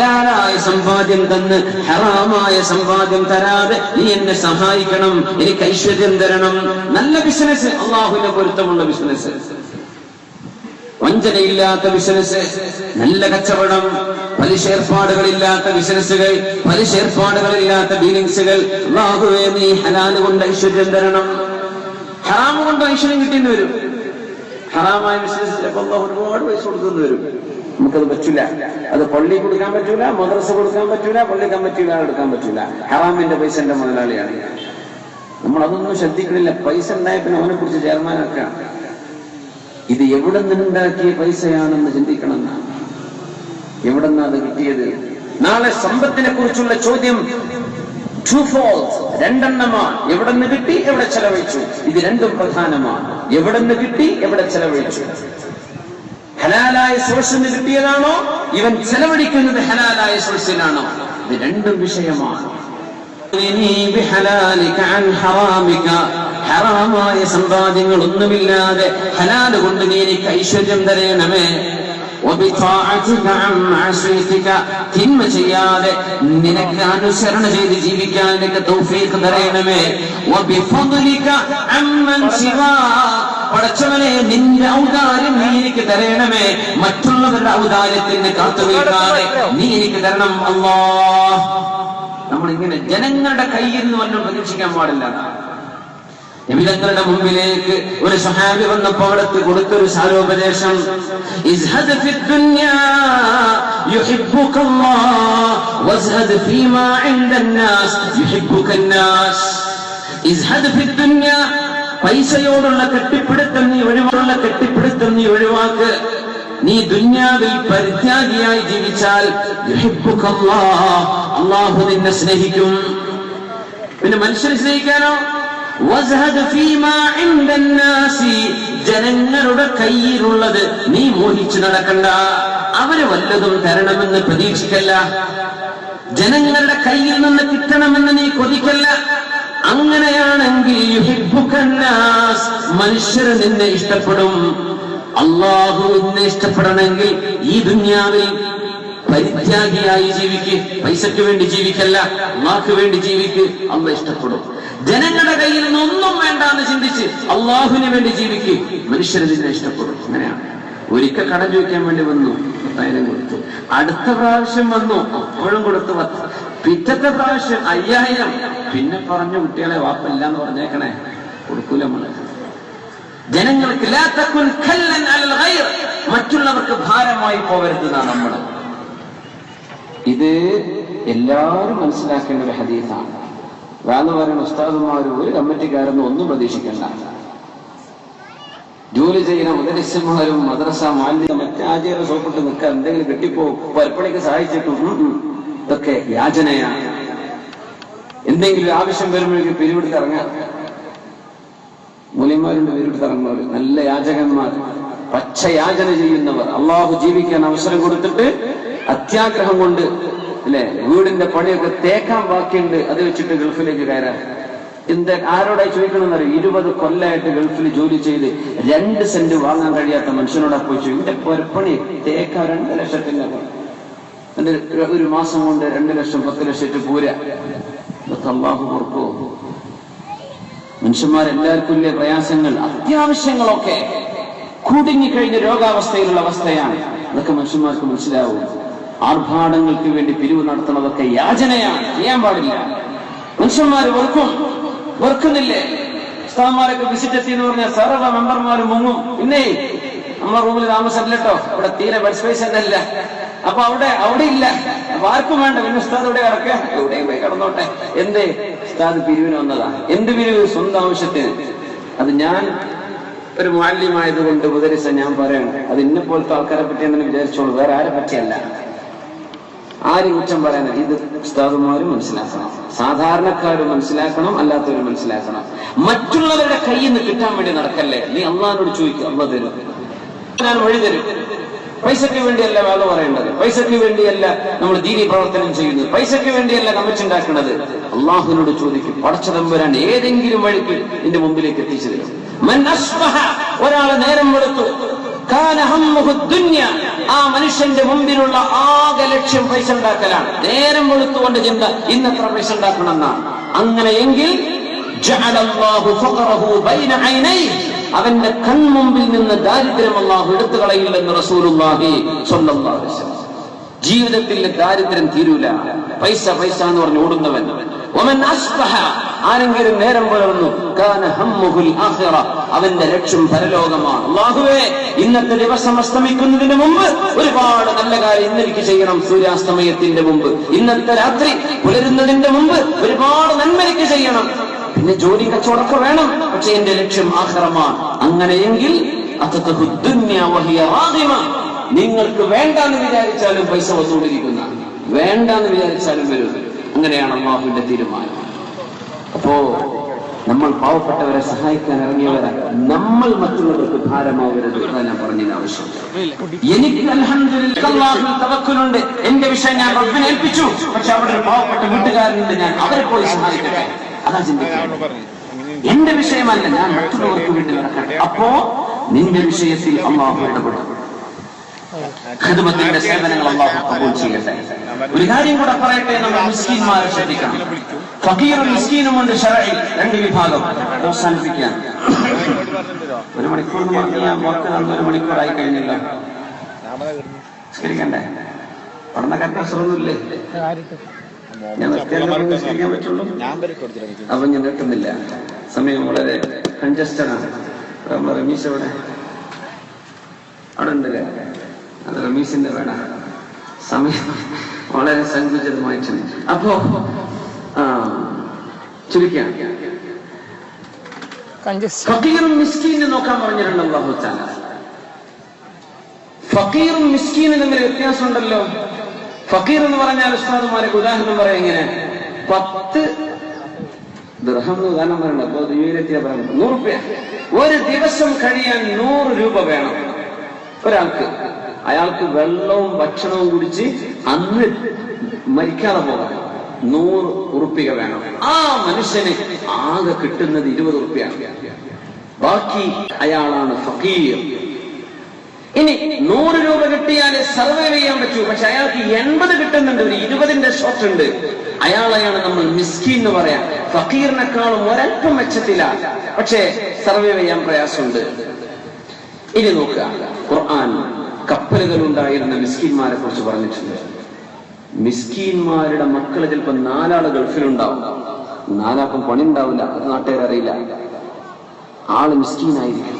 ഹലാലായ സമ്പാദ്യം തന്ന് ഹറാമായ സമ്പാദ്യം തരാതെ നീ എന്നെ സഹായിക്കണം, എനിക്ക് ഐശ്വര്യം തരണം. നല്ല ബിസിനസ്, അള്ളാഹുവിന്റെ പൊരുത്തമുള്ള ബിസിനസ്, വഞ്ചനയില്ലാത്ത ബിസിനസ്, നല്ല കച്ചവടം, പലിശ ഏർപ്പാടുകളില്ലാത്ത ബിസിനസ്സുകൾ, പലിശ ഏർപ്പാടുകളില്ലാത്ത ഡീലിങ്സുകൾ. അല്ലാഹുവേ നീ ഹലാല് കൊണ്ട് ഐശ്വര്യം തരണം. ഹറാമ് കൊണ്ട് ഐശ്വര്യം കിട്ടിയെന്ന് വരും. ഹറാമായ ബിസിനസ് ചിലപ്പോൾ അല്ലാഹു ഒരുപാട് പൈസ കൊടുക്കുന്നു വരും. നമുക്കത് പറ്റൂല. അത് പള്ളി കൊടുക്കാൻ പറ്റൂല, മദ്രസ കൊടുക്കാൻ പറ്റൂല, പള്ളി കമ്മിറ്റിയിൽ എടുക്കാൻ പറ്റൂല. ഹറാമിന്റെ പൈസ എന്റെ മുതലാളിയാണ്. നമ്മളതൊന്നും ശ്രദ്ധിക്കണില്ല. പൈസ ഉണ്ടായ പിന്നെ അവനെ കുറിച്ച് ചെയർമാനാക്കാം. ഇത് എവിടെ നിന്നുണ്ടാക്കിയ പൈസയാണെന്ന് ചിന്തിക്കണം. എവിടെ നിന്നാ അത് കിട്ടിയത്? നാളെ സമ്പത്തിനെ കുറിച്ചുള്ള ചോദ്യം രണ്ടെണ്ണമാണ്. എവിടെ നിന്ന് കിട്ടി, എവിടെ ചെലവഴിച്ചു. ഇത് രണ്ടും പ്രധാനമാണ്. എവിടെ നിന്ന് കിട്ടി, എവിടെ ചെലവഴിച്ചു. ഹലാലായ സോഴ്സിന് കിട്ടിയതാണോ, ഇവൻ ചെലവഴിക്കുന്നത് ഹലാലായ സോഴ്സിനാണോ, ഇത് രണ്ടും വിഷയമാണ്. ഹറാമായ സമ്പാദ്യങ്ങൾ ഒന്നുമില്ലാതെ ഹലാല് കൊണ്ട് നീ എനിക്ക് ഐശ്വര്യം തരേണമേ. തിന്മ ചെയ്യാതെ നിനക്ക് അനുസരണ ചെയ്ത് ജീവിക്കാൻ എനിക്ക് തൗഫീഖ് തരേണമേ. പടച്ചവനെ നിന്റെ ഔദാര്യം നീ എനിക്ക് തരേണമേ. മറ്റുള്ളവരുടെ ഔദാര്യത്തിന് കാത്തുനിൽക്കാതെ നീ എനിക്ക് തരണം അല്ലാഹ്. നമ്മളിങ്ങനെ ജനങ്ങളുടെ കയ്യിൽ നിന്ന് വല്ലതും പ്രതീക്ഷിക്കാൻ പാടില്ല. നബിതങ്ങളുടെ മുമ്പിലേക്ക് ഒരു സഹാബി വന്നപ്പോൾ അവിടത്ത് കൊടുത്തൊരു സാരോപദേശം, ഇസ്ഹദ് ഫിദ്ദുനിയാ യുഹിബ്ബുകല്ലാഹ് വസ്ഹദ് ഫീമാ ഇൻദന്നാസ് യുഹിബ്ബുകന്നാസ്. ഇസ്ഹദ് ഫിദ്ദുനിയാ, പൈസയോടുള്ള കെട്ടിപ്പിടുത്തം നീ ഒഴിവാക്ക്. നീ ദുനിയാവിൽ പരിത്യാഗിയായി ജീവിച്ചാൽ യുഹിബ്ബുകല്ലാഹ്, അല്ലാഹു നിന്നെ സ്നേഹിക്കും. പിന്നെ മനുഷ്യനെ സ്നേഹിക്കാനോ, വസ്ഹദ് ഫീമാ ഇൻദന്നാസി, ജനങ്ങളുടെ കയ്യിലുള്ളത് നീ മോഹിച്ചു നടക്കണ്ട. അവര് വല്ലതും തരണമെന്ന് പ്രതീക്ഷിക്കല്ല. ജനങ്ങളുടെ കയ്യിൽ നിന്ന് കിട്ടണമെന്ന് നീ കൊതിക്കല്ല. അങ്ങനെയാണെങ്കിൽ യുഹിബ്ബുകന്നാസ്, മനുഷ്യർ നിന്നെ ഇഷ്ടപ്പെടും. അല്ലാഹു നിന്നെ ഇഷ്ടപ്പെടണമെങ്കിൽ ഈ ദുനിയാവിൽ പരിത്യാഗിയായി ജീവിക്ക്. പൈസക്ക് വേണ്ടി ജീവിക്കല്ല, അല്ലാഹുവിന് വേണ്ടി ജീവിക്ക്. അല്ലാഹു ഇഷ്ടപ്പെടും. ജനങ്ങളുടെ കയ്യിൽ നിന്നൊന്നും വേണ്ടാന്ന് ചിന്തിച്ച് അല്ലാഹുവിന് വേണ്ടി ജീവിക്ക്. മനുഷ്യർ നിന്നെ ഇഷ്ടപ്പെടും. അങ്ങനെയാണ്. ഒരിക്കൽ കടം ചോദിക്കാൻ വേണ്ടി വന്നു, 10,000 കൊടുത്തു. അടുത്ത പ്രാവശ്യം വന്നു, അപ്പോഴും കൊടുത്തു 10. പിറ്റത്തെ പ്രാവശ്യം 5,000. പിന്നെ പറഞ്ഞു, കുട്ടികളെ വാപ്പല്ല എന്ന് പറഞ്ഞേക്കണേ, കൊടുക്കൂല. നമ്മള് ജനങ്ങൾക്ക് ലാ തകുൻ കല്ലൻ അലൽ ഗൈർ, മറ്റുള്ളവർക്ക് ഭാരമായി പോകരുതെന്നാണ് നമ്മള്. ഇത് എല്ലാവരും മനസ്സിലാക്കേണ്ട ഒരു ഹദീസാണ്. എന്ന് പറയുന്ന ഉസ്താദുമാരും ഒരു കമ്മിറ്റിക്കാരൊന്നും ഒന്നും പ്രതീക്ഷിക്കണ്ട. ജോലി ചെയ്യുന്ന മുദരിസ്യന്മാരും മദ്രസ മാലിന്യം മറ്റേ ആചാര്യ സോപ്പിട്ട് നിൽക്കാൻ എന്തെങ്കിലും കെട്ടിപ്പോവും, പരപ്പണിക്ക് സഹായിച്ചിട്ടും ഇതൊക്കെ യാചനയാണ്. എന്തെങ്കിലും ആവശ്യം വരുമ്പോഴേക്കും പിരിവെടുത്ത് ഇറങ്ങാം. മൂല്യന്മാരുണ്ട് പിരിവെടുത്ത് ഇറങ്ങുന്നവർ, നല്ല യാചകന്മാർ, പച്ച യാചന ചെയ്യുന്നവർ. അള്ളാഹു ജീവിക്കാൻ അവസരം കൊടുത്തിട്ട് അത്യാഗ്രഹം കൊണ്ട് അല്ലെ വീടിന്റെ പണിയൊക്കെ തേക്കാൻ ബാക്കിയുണ്ട്, അത് വെച്ചിട്ട് ഗൾഫിലേക്ക് കയറാൻ. ആരോടായി ചോദിക്കണമെന്നറിയാം? 20 കൊല്ലമായിട്ട് ഗൾഫിൽ ജോലി ചെയ്ത് 2 സെന്റ് വാങ്ങാൻ കഴിയാത്ത മനുഷ്യനോടാ പോയി ചോദിക്കും, എന്റെ പൊരപ്പണി തേക്കാൻ 2 ലക്ഷത്തിന്റെ എന്റെ ഒരു മാസം കൊണ്ട് 2 ലക്ഷം 10 ലക്ഷം പോരാ. ഇതൊക്കെ അല്ലാഹു ഓർക്കോ? മനുഷ്യന്മാരെല്ലാവർക്കും ഇല്ലേ പ്രയാസങ്ങൾ, അത്യാവശ്യങ്ങളൊക്കെ കുടുങ്ങിക്കഴിഞ്ഞ രോഗാവസ്ഥയിലുള്ള അവസ്ഥയാണ്. അതൊക്കെ മനുഷ്യന്മാർക്ക് മനസ്സിലാവും. ആർഭാടങ്ങൾക്ക് വേണ്ടി പിരിവ് നടത്തുന്നതൊക്കെ യാചനയാണ്, ചെയ്യാൻ പാടില്ല. മനുഷ്യന്മാർ വെറുക്കുന്നില്ലേ? ഉസ്താദന്മാരൊക്കെ വിസിറ്റ് എത്തി എന്ന് പറഞ്ഞാൽ സർവ്വ മെമ്പർമാരും മുങ്ങും. പിന്നെ നമ്മളെ റൂമിൽ താമസമല്ലോ, ഇവിടെ തീരെ ബെഡ് സ്പേസ് എന്നല്ല. അപ്പൊ അവിടെ ഇല്ല, അപ്പൊ ആർക്കും വേണ്ട. പിന്നെ ഉസ്താദ് ഇവിടെ കിടക്കുക, എവിടെയും പോയി കിടന്നോട്ടെ. എന്തേ? ഉസ്താദ് പിരിവിന് വന്നതാ. എന്ത് പിരിവ്? സ്വന്തം ആവശ്യത്തിന്. അത് ഞാൻ ഒരു മുഅല്ലിമായതുകൊണ്ട് മുദരിസ ഞാൻ പറയണം, അത് ഇന്നെ പോലത്തെ ആൾക്കാരെ പറ്റി എന്ന് വിചാരിച്ചോളൂ, വേറെ ആരെ പറ്റിയല്ല. ആരും കുറ്റം പറയാനില്ല. ഇത് ഉസ്താദുമാരും മനസ്സിലാക്കണം, സാധാരണക്കാരും മനസ്സിലാക്കണം, അല്ലാത്തവരും മനസ്സിലാക്കണം. മറ്റുള്ളവരുടെ കയ്യിൽ നിന്ന് കിട്ടാൻ വേണ്ടി നടക്കല്ലേ. നീ അള്ളാഹിനോട് ചോദിക്കും, അള്ളാഹ് തരും, ഞാൻ വഴി തരും. പൈസയ്ക്ക് വേണ്ടിയല്ല വേല പറയേണ്ടത്, പൈസയ്ക്ക് വേണ്ടിയല്ല നമ്മൾ ദീനി പ്രവർത്തനം ചെയ്യുന്നത്, പൈസയ്ക്ക് വേണ്ടിയല്ല കമ്മിച്ചുണ്ടാക്കുന്നത്. അള്ളാഹുവിനോട് ചോദിക്കും, പടച്ചതമ്പുരാൻ ഏതെങ്കിലും വഴിക്ക് നിന്റെ മുമ്പിലേക്ക് എത്തിച്ചു തരും. ഒരാള് നേരം വെളുത്തു, ആ മനുഷ്യന്റെ മുമ്പിലുള്ള ആകെ ലക്ഷ്യം പൈസ ഉണ്ടാക്കലാണ്. നേരം വെളുത്തുകൊണ്ട് ചിന്ത ഇന്നത്ര പൈസ ഉണ്ടാക്കണമെന്നാണ്. അങ്ങനെയെങ്കിൽ അവന്റെ കൺമുമ്പിൽ നിന്ന് ദാരിദ്ര്യം അല്ലാഹു എടുത്തു കളയില്ലെന്ന് റസൂലുള്ളാഹി സ്വല്ലല്ലാഹു അലൈഹി വസല്ലം. ജീവിതത്തിൽ ദാരിദ്ര്യം തീരൂല. പൈസ പൈസ എന്ന് പറഞ്ഞ് ഓടുന്നവൻ. ആരെങ്കിലും നേരം പുലർന്നു കാന ഹമ്മുഹുൽ ആഖിറ, അവന്റെ ലക്ഷ്യം പരലോകമാണ്. അല്ലാഹുവേ, ഇന്നത്തെ ദിവസം അസ്തമിക്കുന്നതിന് മുമ്പ് ഒരുപാട് നല്ല കാര്യം ഇന്നെനിക്ക് ചെയ്യണം. സൂര്യാസ്തമയത്തിന്റെ മുമ്പ്, ഇന്നത്തെ രാത്രി പുലരുന്നതിന്റെ മുമ്പ് ഒരുപാട് നന്മയ്ക്ക് ചെയ്യണം. പിന്നെ ജോലി കച്ചവടമൊക്കെ വേണം, പക്ഷെ എന്റെ ലക്ഷ്യം ആഖിറമാണ്. അങ്ങനെയെങ്കിൽ നിങ്ങൾക്ക് വേണ്ടാന്ന് വിചാരിച്ചാലും പൈസ വന്നുകൊണ്ടിരിക്കുന്ന, വേണ്ടാന്ന് വിചാരിച്ചാലും വരും. അങ്ങനെയാണ് അല്ലാഹുവിന്റെ തീരുമാനം. അപ്പോ നമ്മൾ പാവപ്പെട്ടവരെ സഹായിക്കാൻ ഇറങ്ങിയവരാണ്. നമ്മൾ മറ്റുള്ളവർക്ക് ഭാരമാവരുത്. അതാണ് ഞാൻ പറഞ്ഞതിന് ആവശ്യം. എനിക്ക് അൽഹംദുലില്ലാഹ് അല്ലാഹുവിൽ തവക്കുലുണ്ട്. എന്റെ വിഷയം ഞാൻ റബ്ബിനെ ഏൽപ്പിച്ചു. പക്ഷെ അവിടെ ഒരു പാവപ്പെട്ട വീട്ടുകാരനുണ്ട്, ഞാൻ അവരെ പോയി സഹായിക്കട്ടെ. അതാ ചിന്തിക്കുന്നത്. എന്റെ വിഷയമല്ല, ഞാൻ മറ്റുള്ളവർക്ക് വേണ്ടി നടക്കട്ടെ. അപ്പോ നിന്റെ വിഷയത്തിൽ അല്ലാഹു ഇടപെടും. ഖിദ്മത്തിന്റെ സേവനങ്ങൾ അല്ലാഹു കബൂൽ ചെയ്യട്ടെ. ഒരു കാര്യം കൂടെ പറയട്ടെ, നമ്മൾ മിസ്കീന്മാരെ ശ്രദ്ധിക്കണം. ഫഖീറും മിസ്കീനും ഉണ്ട് ശറഈ, രണ്ട് വിഭാഗം. അവസാനിപ്പിക്കാൻ 1 മണിക്കൂർ എന്ന് പറഞ്ഞാൽ വർക്ക് 1 മണിക്കൂറായി കഴിഞ്ഞില്ല. സ്കരിക്കണ്ടേ? പഠനക്കാർക്ക് അസുഖമൊന്നുമില്ലേ? ഞാൻ നിസ്കരിക്കാൻ പറ്റുള്ളൂ. അപ്പൊ ഞാൻ നിർത്തുന്നില്ല. സമയം വളരെ കൺജസ്റ്റഡ് ആണ്. നമ്മുടെ റമീസ് അവിടെ ഉണ്ടല്ലേ? അത് റമീസിന്റെ വേണം. സമയം വളരെ സങ്കുചിതമായിട്ടുണ്ട്. അപ്പോ ചുരുക്കാൻ ഫഖീറും മിസ്കീനും നോക്കാൻ പറഞ്ഞിട്ടുണ്ട് അല്ലാഹു തആല. ഫഖീറും മിസ്കീനും തമ്മിൽ വ്യത്യാസമുണ്ടല്ലോ. ഫഖീർ എന്ന് പറഞ്ഞാൽ ഉസ്താദുമാരൊക്കെ ഉദാഹരണം പറയാം. ഇങ്ങനെ 10 ദിർഹം ഉദാഹരണം പറയണ്ട. അപ്പൊ 100 രൂപ. ഒരു ദിവസം കഴിയാൻ 100 രൂപ വേണം ഒരാൾക്ക്. അയാൾക്ക് വെള്ളവും ഭക്ഷണവും കുടിച്ച് അന്ന് മരിക്കാതെ പോകാൻ 100 ഉറുപ്പിക വേണം. ആ മനുഷ്യന് ആകെ കിട്ടുന്നത് 20 ഉറുപ്പിയാണ്. ബാക്കി അയാളാണ് ഫഖീർ. ഇനി 100 രൂപ കിട്ടിയാലേ സർവൈവ് ചെയ്യാൻ പറ്റൂ. പക്ഷെ അയാൾക്ക് 80 കിട്ടുന്നുണ്ട്, ഒരു 20ന്റെ ഷോർട്ട് ഉണ്ട്. അയാളെയാണ് നമ്മൾ മിസ്കീൻ എന്ന് പറയാം. ഫഖീറിനെക്കാളും ഒരൽപ്പം മെച്ചത്തിലാണ്, പക്ഷേ സർവൈവ് ചെയ്യാൻ പ്രയാസമുണ്ട്. ഇനി നോക്കുക, ഖുർആൻ കപ്പലുകൾ ഉണ്ടായിരുന്ന മിസ്കീന്മാരെ കുറിച്ച് പറഞ്ഞിട്ടുണ്ട്. മിസ്കീന്മാരുടെ മക്കള് ചിലപ്പോൾ 4 ആള് ഗൾഫിലുണ്ടാവും. 4 ആൾക്കും പണി ഉണ്ടാവില്ല, അത് നാട്ടുകാരറിയില്ല. ആള് മിസ്കീനായിരിക്കും.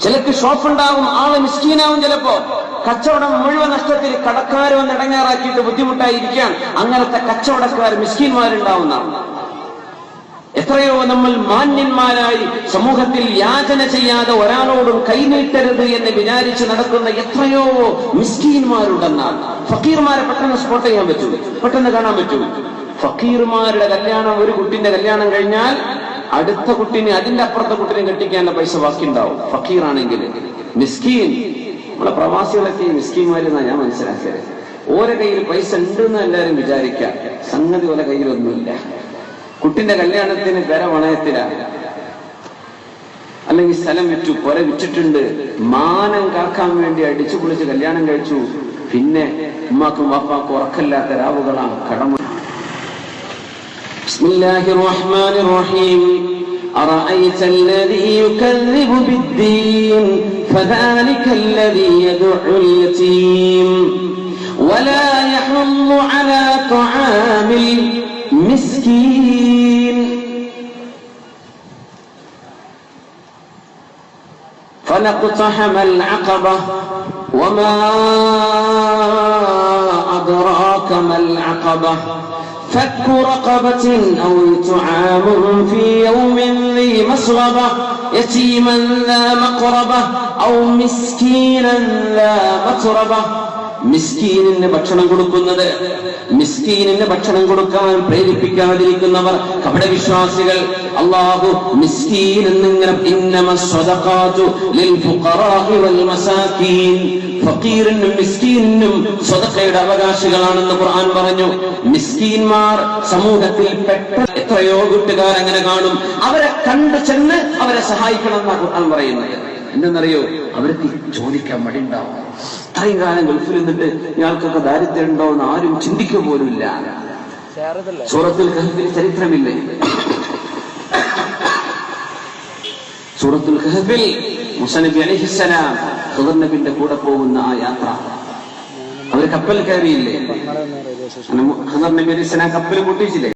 ചിലക്ക് ഷോപ്പ് ഉണ്ടാവും, ആള് മിസ്കീനാവും. ചിലപ്പോ കച്ചവടം മുഴുവൻ നഷ്ടത്തിൽ, കടക്കാർ വന്ന് ഇടങ്ങാറാക്കിയിട്ട് ബുദ്ധിമുട്ടായിരിക്കാൻ അങ്ങനത്തെ കച്ചവടക്കാർ മിസ്കീന്മാരുണ്ടാവുന്നതാണ്. എത്രയോ നമ്മൾ മാന്യന്മാരായി സമൂഹത്തിൽ യാചന ചെയ്യാതെ ഒരാളോടും കൈനീട്ടരുത് എന്ന് വിചാരിച്ച് നടക്കുന്ന എത്രയോ മിസ്കീന്മാരുണ്ടെന്നാണ്. ഫക്കീർമാരെ പെട്ടെന്ന് സ്പോട്ട് ചെയ്യാൻ പറ്റൂ, പെട്ടെന്ന് കാണാൻ പറ്റൂ. ഫക്കീർമാരുടെ കല്യാണം, ഒരു കുട്ടിന്റെ കല്യാണം കഴിഞ്ഞാൽ അടുത്ത കുട്ടിനെ, അതിന്റെ അപ്പുറത്തെ കുട്ടിനെ കെട്ടിക്കാനുള്ള പൈസ ബാക്കിയുണ്ടാവും ഫക്കീറാണെങ്കിൽ. മിസ്കീൻ, നമ്മളെ പ്രവാസികളൊക്കെ മിസ്കീന്മാരെന്നാണ് ഞാൻ മനസ്സിലാക്കിയത്. ഓരോ കയ്യിൽ പൈസ ഉണ്ടെന്ന് എല്ലാവരും വിചാരിക്കാം. സംഗതി ഓരോ കയ്യിലൊന്നുമില്ല. കുട്ടിന്റെ കല്യാണത്തിന് പെര വണയത്തിലാണ്, അല്ലെങ്കിൽ സ്ഥലം വിറ്റു, പുര വിറ്റിട്ടുണ്ട്. മാനം കാക്കാൻ വേണ്ടി അടിച്ചു പൊളിച്ച് കല്യാണം കഴിച്ചു. പിന്നെ ഉമ്മാക്കും വാപ്പാക്കും ഉറക്കല്ലാത്ത രാവുകളാണ്, കടമ. ബിസ്മില്ലാഹിർ റഹ്മാനിർ റഹീം. أرأيت الذي يكذب بالدين فذلك الذي يدع اليتيم ولا يحض على طعام المسكين فلقتحم العقبة وما أدراك ما العقبة فك رقبة أو إطعام في يوم ذي مسغبة يتيما ذا مقربة أو مسكينا ذا متربة. മിസ്കീനിന് ഭക്ഷണം കൊടുക്കുന്നത്, മിസ്കീനിന് ഭക്ഷണം കൊടുക്കാൻ പ്രേരിപ്പിക്കാതിരിക്കുന്നവർ കപടവിശ്വാസികൾ. അല്ലാഹു മിസ്കീൻ എന്നിങ്ങനെ ഇന്നമസ് സ്വദഖാതു ലിൽ ഫുഖറാഇ വൽ മസാകീൻ, ഫഖീറിനും മിസ്കീനും സ്വദഖയുടെ അവകാശികളാണെന്ന് ഖുർആൻ പറഞ്ഞു. മിസ്കീന്മാർ സമൂഹത്തിൽ പെട്ട എത്രയോ കൂട്ടുകാർ അങ്ങനെ കാണും. അവരെ കണ്ടു ചെന്ന് അവരെ സഹായിക്കണം എന്നാണ് ഖുർആൻ പറയുന്നത്. എന്തെന്നറിയോ? അവർക്ക് ചോദിക്കാൻ മടിയുണ്ടാവും. ഇത്രയും കാലം ഗൾഫിൽ നിന്നിട്ട് ഇയാൾക്കൊക്കെ ദാരിദ്ര്യം ഉണ്ടോ എന്ന് ആരും ചിന്തിക്കുക പോലുമില്ല. സൂറത്തുൽ കഹ്ഫിൽ ചരിത്രമില്ലേ? സൂറത്തുൽ കഹ്ഫിൽ മൂസാ നബി അലൈഹിസ്സലാം ഖിദർ നബിന്റെ കൂടെ പോകുന്ന ആ യാത്ര, അവര് കപ്പൽ കയറിയില്ലേ? ഖിദർ നബി അലൈഹിസ്സലാം കപ്പൽ പൊട്ടിച്ചില്ലേ?